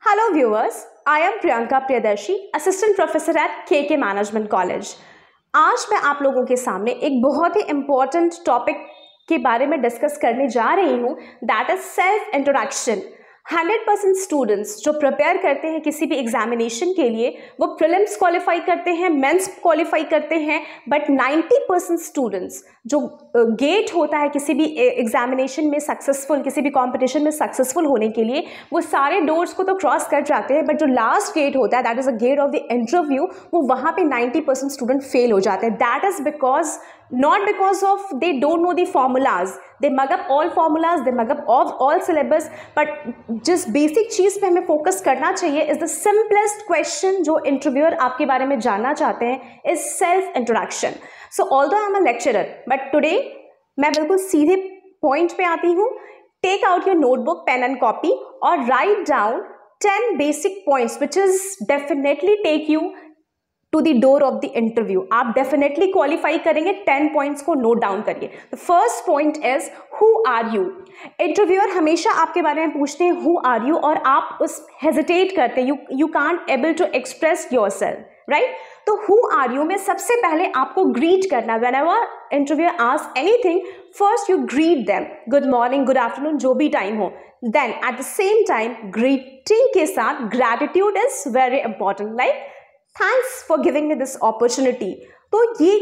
Hello viewers, I am Priyanka Priyadarshi, Assistant Professor at KK Management College. आज मैं आप लोगों के सामने एक बहुत ही इम्पॉर्टेंट टॉपिक के बारे में डिस्कस करने जा रही हूँ, that is self introduction. 100% students जो प्रिपेयर करते हैं किसी भी एग्जामिनेशन के लिए वो प्रीलिम्स क्वालिफाई करते हैं, मेंस क्वालिफाई करते हैं, बट 90% स्टूडेंट्स जो गेट होता है किसी भी एग्जामिनेशन में सक्सेसफुल, किसी भी कंपटीशन में सक्सेसफुल होने के लिए, वो सारे डोर्स को तो क्रॉस कर जाते हैं, बट जो लास्ट गेट होता है that is a gate of the interview, वो वहाँ पे 90% स्टूडेंट फेल हो जाते हैं। That is because not because of they don't know the formulas, they mug up all formulas, they mug up all syllabus, but जिस basic चीज़ पे हमें फोकस करना चाहिए इज द सिंपलेस्ट क्वेश्चन जो इंटरव्यूअर आपके बारे में जानना चाहते हैं is self introduction. So although I am a lecturer, but today मैं बिल्कुल सीधे पॉइंट पे आती हूँ। Take out your notebook, pen and copy और write down 10 basic points which is definitely take you to the door of the interview. आप definitely qualify करेंगे। 10 points को नोट डाउन करिए। The first point is who are you. Interviewer हमेशा आपके बारे में पूछते हैं हु आर यू, और आप उस हेजिटेट करते हैं, you can't able to express yourself, right. तो हु आर यू में सबसे पहले आपको ग्रीट करना। Whenever interviewer ask anything, first you greet them, good morning, good afternoon, जो भी टाइम हो। Then at the same time greeting के साथ gratitude is very important, like thanks for giving me this opportunity. तो ये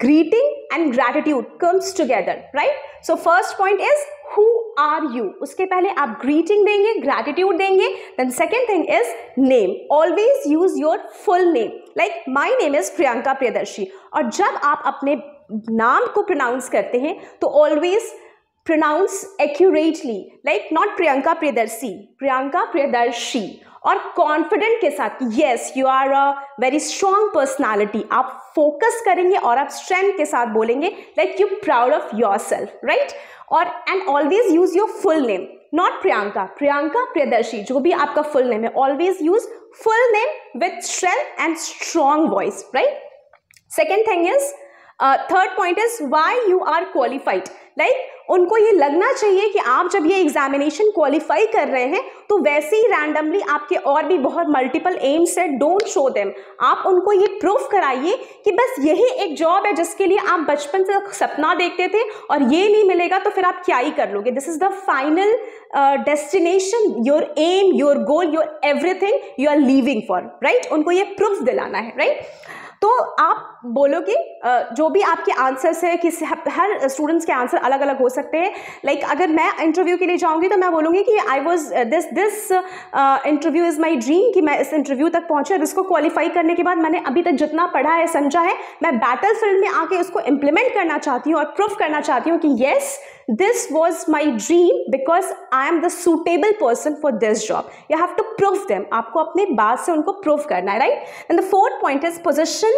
greeting and gratitude comes together, right. So first point is who are you. उसके पहले आप greeting देंगे, gratitude देंगे। Then second thing is name. Always use your full name, like my name is Priyanka Priyadarshi. और जब आप अपने नाम को प्रोनाउंस करते हैं तो always pronounce accurately, like not Priyanka Priyadarshi, Priyanka Priyadarshi. और कॉन्फिडेंट के साथ, yes you are a very strong personality. आप फोकस करेंगे और आप स्ट्रेंथ के साथ बोलेंगे, like you proud of yourself, right. और and always use your full name, not Priyanka, Priyanka Priyadarshi, जो भी आपका फुल नेम है, always use full name with strength and strong voice, right. Second thing is, third point is why you are qualified. Like उनको ये लगना चाहिए कि आप जब ये एग्जामिनेशन क्वालिफाई कर रहे हैं तो वैसे ही रैंडमली आपके और भी बहुत मल्टीपल एम्स है, डोंट शो देम। आप उनको ये प्रूफ कराइए कि बस यही एक जॉब है जिसके लिए आप बचपन से सपना देखते थे और ये नहीं मिलेगा तो फिर आप क्या ही कर लोगे। This is the final destination, your aim, your goal, your everything you are living for, right. उनको ये प्रूफ दिलाना है, राइट। तो आप बोलोगे जो भी आपके आंसर्स है कि हर स्टूडेंट्स के आंसर अलग अलग हो सकते हैं। लाइक अगर मैं इंटरव्यू के लिए जाऊंगी तो मैं बोलूँगी कि I was this interview is my dream, कि मैं इस इंटरव्यू तक पहुँची और इसको क्वालिफाई करने के बाद मैंने अभी तक जितना पढ़ा है, समझा है, मैं बैटल फील्ड में आके इसको इम्प्लीमेंट करना चाहती हूँ और प्रूफ करना चाहती हूँ कि yes this was my dream because I am the suitable person for this job. You have to prove them. आपको अपने बात से उनको प्रूफ करना है, right. And the fourth point is position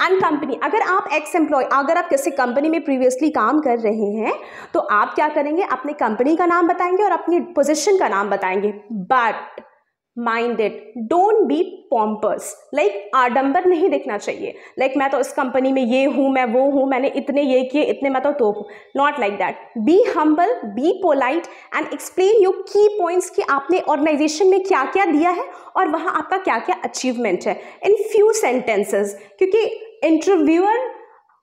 and company. अगर आप एक्स एम्प्लॉय, अगर आप किसी कंपनी में प्रीवियसली काम कर रहे हैं तो आप क्या करेंगे, अपनी कंपनी का नाम बताएंगे और अपनी पोजीशन का नाम बताएंगे। But mind it, don't be pompous, like आडंबर नहीं दिखना चाहिए। लाइक मैं तो इस कंपनी में ये हूँ, मैं वो हूँ, मैंने इतने ये किए, इतने मैं तो हूँ। Not like that. Be humble, be polite and explain your की पॉइंट्स कि आपने ऑर्गेनाइजेशन में क्या क्या दिया है और वहाँ आपका क्या क्या अचीवमेंट है इन फ्यू सेंटेंसेस। क्योंकि इंटरव्यूअर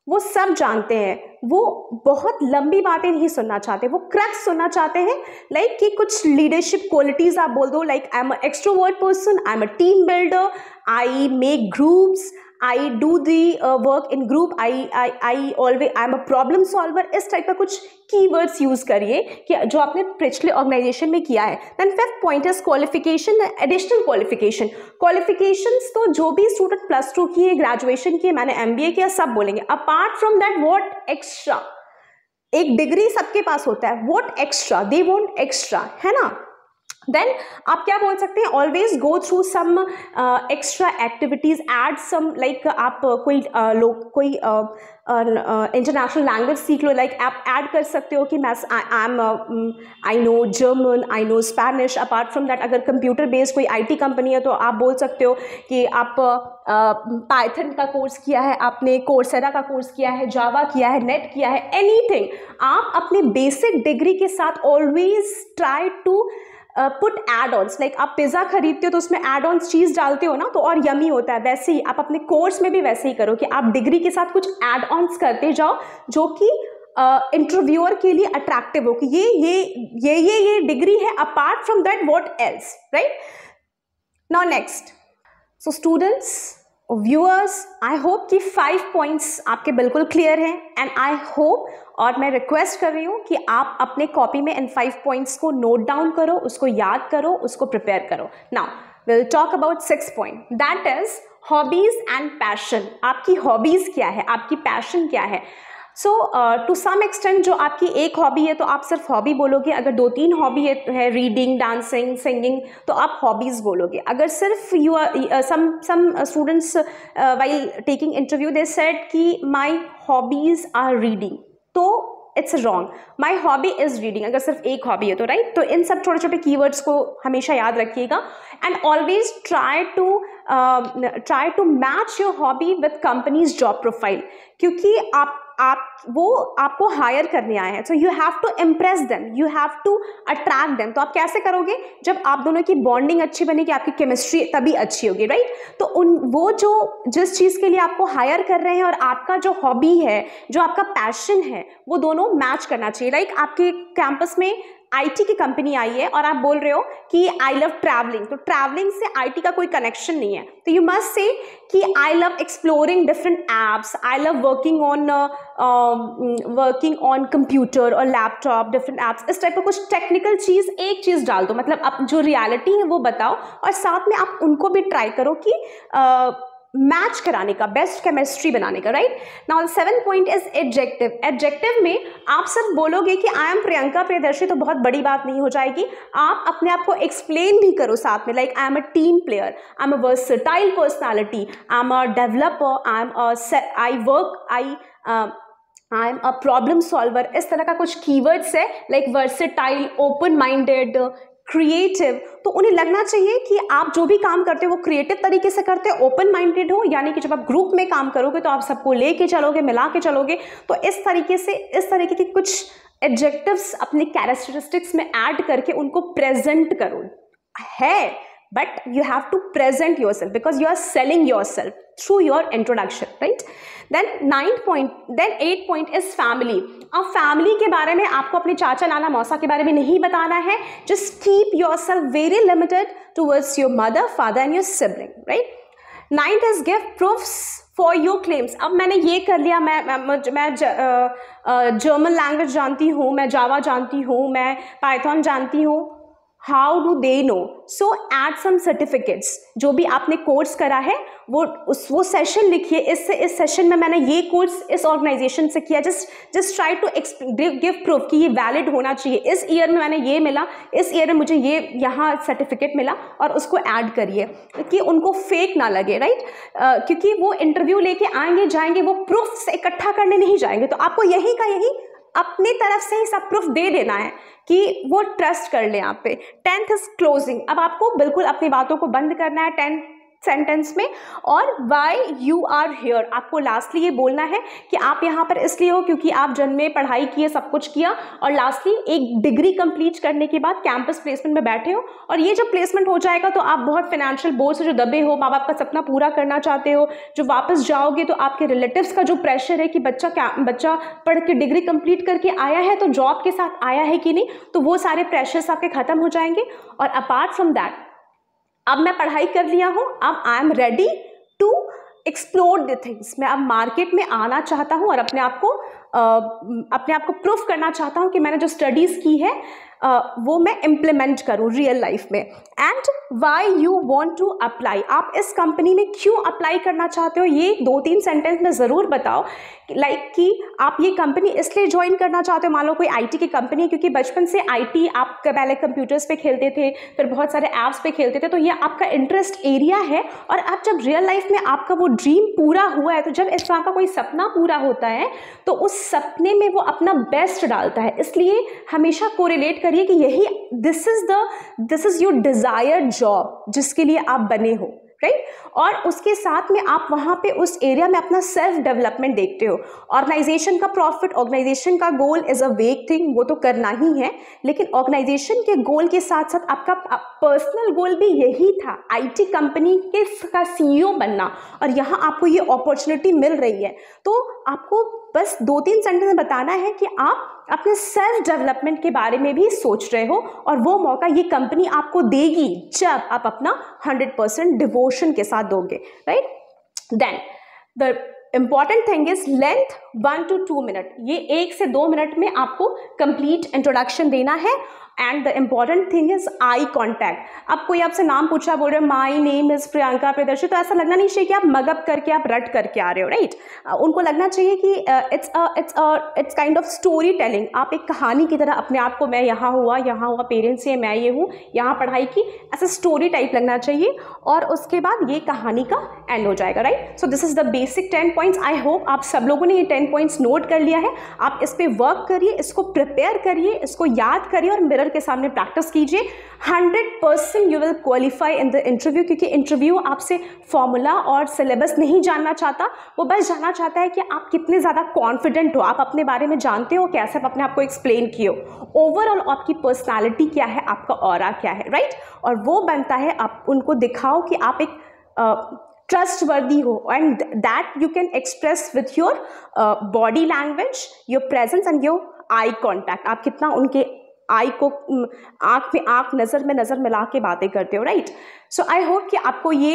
वो सब जानते हैं, वो बहुत लंबी बातें नहीं सुनना चाहते, वो क्रक्स सुनना चाहते हैं। लाइक कि कुछ लीडरशिप क्वालिटीज आप बोल दो, like I am a extrovert person, I am a team builder, I make groups, I do the work in group, I always I am a problem solver. इस type का कुछ keywords use करिए कि जो आपने पिछले ऑर्गेनाइजेशन में किया है। Then fifth point is qualification, additional qualification. Qualifications तो जो भी स्टूडेंट +2 किए, ग्रेजुएशन किए, मैंने MBA किया, सब बोलेंगे। Apart from that what extra, एक डिग्री सबके पास होता है, what extra, they want extra, है ना। देन आप क्या बोल सकते हैं, always go through some extra activities, add some, like आप कोई इंटरनेशनल लैंग्वेज सीख लो। लाइक आप ऐड कर सकते हो कि मैं I know German, I know Spanish. Apart from that अगर कंप्यूटर बेस्ड कोई IT कंपनी है तो आप बोल सकते हो कि आप पाइथन का कोर्स किया है, आपने कोर्सेरा का कोर्स किया है, जावा किया है, नेट किया है, एनीथिंग। आप अपने बेसिक डिग्री के साथ always try to put add ons, like आप पिज़्ज़ा खरीदते हो तो उसमें एड ऑन्स चीज़ डालते हो ना, तो और यमी होता है। वैसे ही आप अपने कोर्स में भी वैसे ही करो कि आप डिग्री के साथ कुछ एड ऑन्स करते जाओ जो कि इंटरव्यूअर के लिए अट्रैक्टिव हो कि ये डिग्री है, apart from that what else, right. Now next, so students, viewers, I hope कि 5 पॉइंट्स आपके बिल्कुल क्लियर हैं, एंड आई होप, और मैं रिक्वेस्ट कर रही हूँ कि आप अपने कॉपी में इन 5 पॉइंट्स को नोट डाउन करो, उसको याद करो, उसको प्रिपेयर करो। Now will talk about 6 point, that is hobbies and passion. आपकी हॉबीज क्या है, आपकी पैशन क्या है। सो टू सम एक्सटेंट जो आपकी एक हॉबी है तो आप सिर्फ हॉबी बोलोगे, अगर 2-3 हॉबी है रीडिंग, डांसिंग, सिंगिंग, तो आप हॉबीज़ बोलोगे। अगर सिर्फ you are some students while taking interview they said कि माई हॉबीज़ आर रीडिंग, तो it's wrong. My hobby is reading, अगर सिर्फ एक हॉबी है तो, राइट। तो इन सब छोटे छोटे कीवर्ड्स को हमेशा याद रखिएगा, and always try to match your hobby with companies job profile, क्योंकि वो आपको हायर करने आए हैं, so you have to impress them, you have to attract them. तो आप कैसे करोगे, जब आप दोनों की बॉन्डिंग अच्छी बनेगी, आपकी केमिस्ट्री तभी अच्छी होगी, राइट। तो वो जो जिस चीज़ के लिए आपको हायर कर रहे हैं और आपका जो हॉबी है, जो आपका पैशन है, वो दोनों मैच करना चाहिए। लाइक आपके कैंपस में आईटी की कंपनी आई है और आप बोल रहे हो कि आई लव ट्रैवलिंग, तो ट्रैवलिंग से आईटी का कोई कनेक्शन नहीं है, तो यू मस्ट से कि I love exploring different apps, I love working on computer और लैपटॉप, डिफरेंट एप्स, इस टाइप का कुछ टेक्निकल चीज़, एक चीज़ डाल दो, मतलब आप जो रियलिटी है वो बताओ, और साथ में आप उनको भी ट्राई करो कि मैच कराने का, बेस्ट केमिस्ट्री बनाने का, right. Now 7 point is adjective. Adjective में आप सिर्फ बोलोगे कि आई एम प्रियंका प्रियदर्शी तो बहुत बड़ी बात नहीं हो जाएगी, आप अपने आप को एक्सप्लेन भी करो साथ में, like I am a team player, I am a versatile personality, I am a developer, I am a problem solver. इस तरह का कुछ कीवर्ड्स है, like versatile, open minded, creative, तो उन्हें लगना चाहिए कि आप जो भी काम करते हो वो क्रिएटिव तरीके से करते हो, ओपन माइंडेड हो, यानी कि जब आप ग्रुप में काम करोगे तो आप सबको लेके चलोगे, मिला के चलोगे। तो इस तरीके के कुछ एडजेक्टिव्स अपने कैरेक्टरिस्टिक्स में ऐड करके उनको प्रेजेंट करो, है, but you have to present yourself because you are selling yourself through your introduction, right? Then 8 point is family. अब फैमिली के बारे में आपको अपने चाचा, नाना, मौसा के बारे में नहीं बताना है, just keep yourself very limited towards your mother, father and your sibling, right? 9th is give proofs for your claims. अब मैंने ये कर लिया, मैं जर्मन लैंग्वेज जानती हूँ, मैं जावा जानती हूँ, मैं पाइथन जानती हूँ, how do they know? So add some certificates, जो भी आपने कोर्स करा है वो सेशन लिखिए, इस सेशन में मैंने ये कोर्स इस ऑर्गेनाइजेशन से किया, just try to give proof कि ये वैलिड होना चाहिए, इस ईयर में मैंने ये मिला, इस ईयर में मुझे ये यहाँ सर्टिफिकेट मिला, और उसको ऐड करिए कि उनको फेक ना लगे, राइट। क्योंकि वो इंटरव्यू लेके आएंगे जाएंगे, वो प्रूफ से इकट्ठा करने नहीं जाएंगे, तो आपको यही का यही अपनी तरफ से ही सब प्रूफ दे देना है कि वो ट्रस्ट कर ले आप पे। 10th is closing. अब आपको बिल्कुल अपनी बातों को बंद करना है 10 सेंटेंस में, और वाई यू आर हियर, आपको लास्टली ये बोलना है कि आप यहाँ पर इसलिए हो क्योंकि आप जन्म में पढ़ाई किए, सब कुछ किया, और लास्टली एक डिग्री कंप्लीट करने के बाद कैंपस प्लेसमेंट में बैठे हो, और ये जब प्लेसमेंट हो जाएगा तो आप बहुत फाइनेंशियल बोझ से जो दबे हो, माँ बाप का सपना पूरा करना चाहते हो, जो वापस जाओगे तो आपके रिलेटिव्स का जो प्रेशर है कि बच्चा पढ़ के डिग्री कंप्लीट करके आया है तो जॉब के साथ आया है कि नहीं, तो वो सारे प्रेशर्स आपके खत्म हो जाएंगे। और अपार्ट फ्रॉम दैट, अब मैं पढ़ाई कर लिया हूँ, अब I am ready to explore the things, मैं अब मार्केट में आना चाहता हूँ और अपने आप को प्रूफ करना चाहता हूँ कि मैंने जो स्टडीज़ की है वो मैं इम्प्लीमेंट करूँ रियल लाइफ में। And why you want to apply, आप इस कंपनी में क्यों अप्लाई करना चाहते हो, ये 2-3 सेंटेंस में ज़रूर बताओ, लाइक कि आप ये कंपनी इसलिए ज्वाइन करना चाहते हो, मान लो कोई आईटी की कंपनी है क्योंकि बचपन से आईटी आप पहले कंप्यूटर्स पे खेलते थे, फिर बहुत सारे ऐप्स पे खेलते थे, तो ये आपका इंटरेस्ट एरिया है, और अब जब रियल लाइफ में आपका वो ड्रीम पूरा हुआ है, तो जब इस तरह का कोई सपना पूरा होता है तो उस सपने में वो अपना बेस्ट डालता है। इसलिए हमेशा कोरिलेट करिए कि यही this is your desired job जिसके लिए आप बने हो, राइट और उसके साथ में आप वहाँ पे उस एरिया में अपना सेल्फ डेवलपमेंट देखते हो। ऑर्गेनाइजेशन का प्रॉफिट, ऑर्गेनाइजेशन का गोल इज़ अ वेग थिंग, वो तो करना ही है, लेकिन ऑर्गेनाइजेशन के गोल के साथ साथ आपका पर्सनल गोल भी यही था, आईटी कंपनी का सीईओ बनना, और यहाँ आपको ये अपॉर्चुनिटी मिल रही है। तो आपको बस 2-3 सेंटेंस में बताना है कि आप अपने सेल्फ डेवलपमेंट के बारे में भी सोच रहे हो, और वो मौका ये कंपनी आपको देगी जब आप अपना 100% डिवोशन के साथ दोगे, right. Then the important thing is length 1 to 2 minute, ये 1 से 2 मिनट में आपको कंप्लीट इंट्रोडक्शन देना है। And the important thing is eye contact. अब कोई आपसे नाम पूछा, बोल रहे माई नेम इज प्रियंका प्रियदर्शी, तो ऐसा लगना नहीं चाहिए कि आप मगअप करके आप रट करके आ रहे हो, राइट। उनको लगना चाहिए कि it's kind of story telling. आप एक कहानी की तरह अपने आप को, मैं यहाँ हुआ, पेरेंट्स ये, मैं ये हूँ, यहाँ पढ़ाई की, ऐसा स्टोरी टाइप लगना चाहिए, और उसके बाद ये कहानी का एंड हो जाएगा, right. So this is the basic 10 points. I hope आप सब लोगों ने ये 10 पॉइंट्स नोट कर लिया है। आप इस पर वर्क करिए, इसको प्रिपेयर करिए, इसको याद करिए और मिरर के सामने प्रैक्टिस कीजिए। 100% you will qualify in the interview, क्योंकि इंटरव्यू आपसे फॉर्मूला और सिलेबस नहीं जानना चाहता, वो बस जानना चाहता है कि आप कितने ज़्यादा कॉन्फिडेंट हो, आप अपने बारे में जानते हो, कैसे आप अपने आप को एक्सप्लेन किए हो, ओवरऑल आपकी पर्सनैलिटी क्या है, आपका ऑरा क्या है, राइट। और वो बनता है आप उनको दिखाओ कि आप एक ट्रस्टवर्दी हो, and that you can express with your body language, your presence and your eye contact. आप कितना उनके आई को, आँख में आँख, नज़र में नज़र मिला के बातें करते हो, राइट। सो आई होप कि आपको ये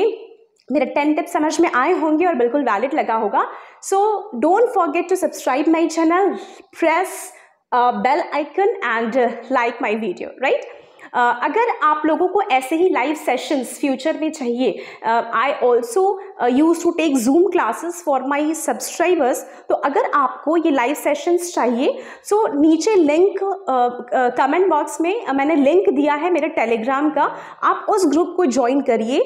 मेरे 10 टिप्स समझ में आए होंगे और बिल्कुल वैलिड लगा होगा। So don't forget to subscribe my channel, press bell icon and like my video, right. अगर आप लोगों को ऐसे ही लाइव सेशंस फ्यूचर में चाहिए, I also use to take Zoom classes for my subscribers, तो अगर आपको ये लाइव सेशंस चाहिए, सो नीचे लिंक कमेंट बॉक्स में मैंने लिंक दिया है मेरे टेलीग्राम का, आप उस ग्रुप को ज्वाइन करिए।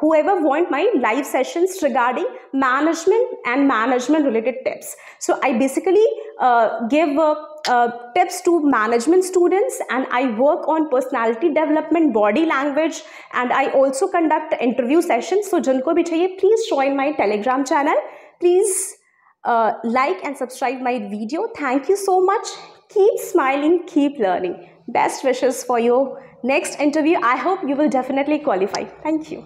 whoever want my live sessions regarding management and management related tips. So I basically give tips to management students, and I work on personality development, body language, and I also conduct interview sessions. So जिनको भी चाहिए, please join my Telegram channel. Please like and subscribe my video. Thank you so much. Keep smiling, keep learning. Best wishes for your next interview. I hope you will definitely qualify. Thank you.